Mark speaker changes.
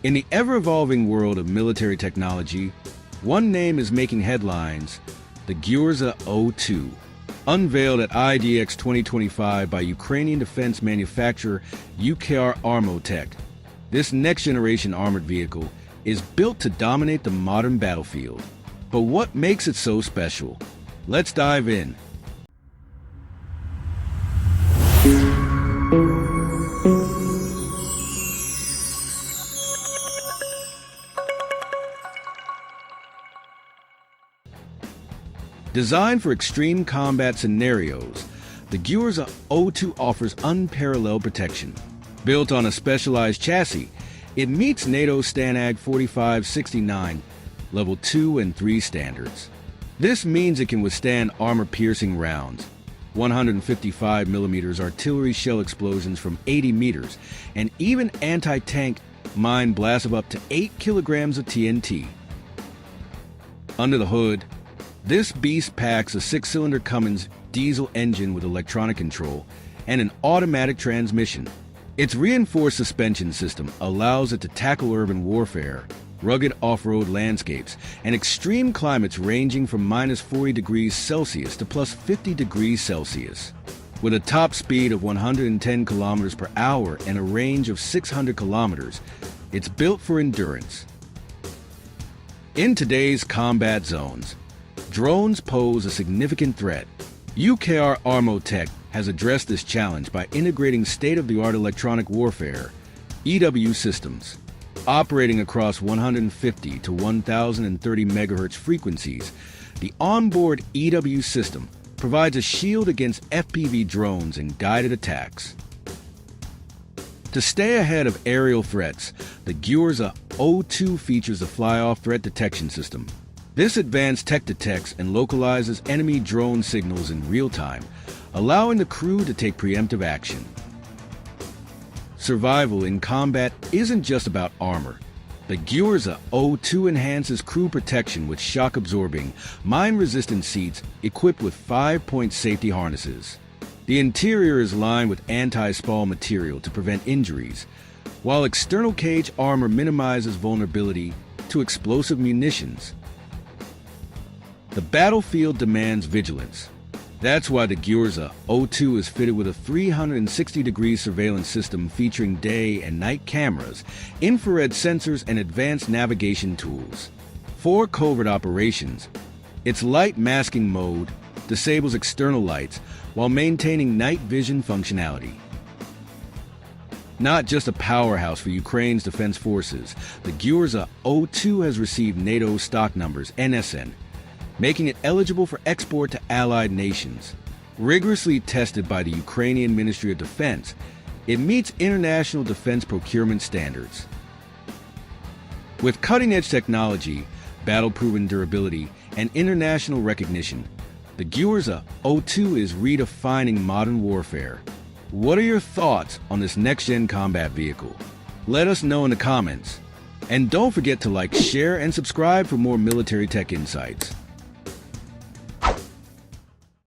Speaker 1: In the ever-evolving world of military technology, one name is making headlines: the Gyurza O2. Unveiled at IDX 2025 by Ukrainian defense manufacturer UKR Armotech, this next-generation armored vehicle is built to dominate the modern battlefield. But what makes it so special? Let's dive in. Designed for extreme combat scenarios, the Gyurza O2 offers unparalleled protection. Built on a specialized chassis, it meets NATO STANAG 4569 Level 2 and 3 standards. This means it can withstand armor-piercing rounds, 155mm artillery shell explosions from 80 meters, and even anti-tank mine blasts of up to 8 kilograms of TNT. Under the hood, this beast packs a 6-cylinder Cummins diesel engine with electronic control and an automatic transmission. Its reinforced suspension system allows it to tackle urban warfare, rugged off-road landscapes, and extreme climates ranging from -40 degrees Celsius to +50 degrees Celsius. With a top speed of 110 kilometers per hour and a range of 600 kilometers, it's built for endurance. In today's combat zones, drones pose a significant threat. UKR Armotech has addressed this challenge by integrating state-of-the-art electronic warfare, EW systems. Operating across 150 to 1030 MHz frequencies, the onboard EW system provides a shield against FPV drones and guided attacks. To stay ahead of aerial threats, the Gyurza O2 features a fly-off threat detection system. This advanced tech detects and localizes enemy drone signals in real time, allowing the crew to take preemptive action. Survival in combat isn't just about armor. The Gyurza O2 enhances crew protection with shock-absorbing, mine-resistant seats equipped with 5-point safety harnesses. The interior is lined with anti-spall material to prevent injuries, while external cage armor minimizes vulnerability to explosive munitions. The battlefield demands vigilance. That's why the Gyurza O2 is fitted with a 360-degree surveillance system featuring day and night cameras, infrared sensors, and advanced navigation tools. For covert operations, its light masking mode disables external lights while maintaining night vision functionality. Not just a powerhouse for Ukraine's defense forces, the Gyurza O2 has received NATO stock numbers NSN, making it eligible for export to allied nations. Rigorously tested by the Ukrainian Ministry of Defense, it meets international defense procurement standards. With cutting-edge technology, battle-proven durability, and international recognition, the Gyurza O2 is redefining modern warfare. What are your thoughts on this next-gen combat vehicle? Let us know in the comments. And don't forget to like, share, and subscribe for more military tech insights.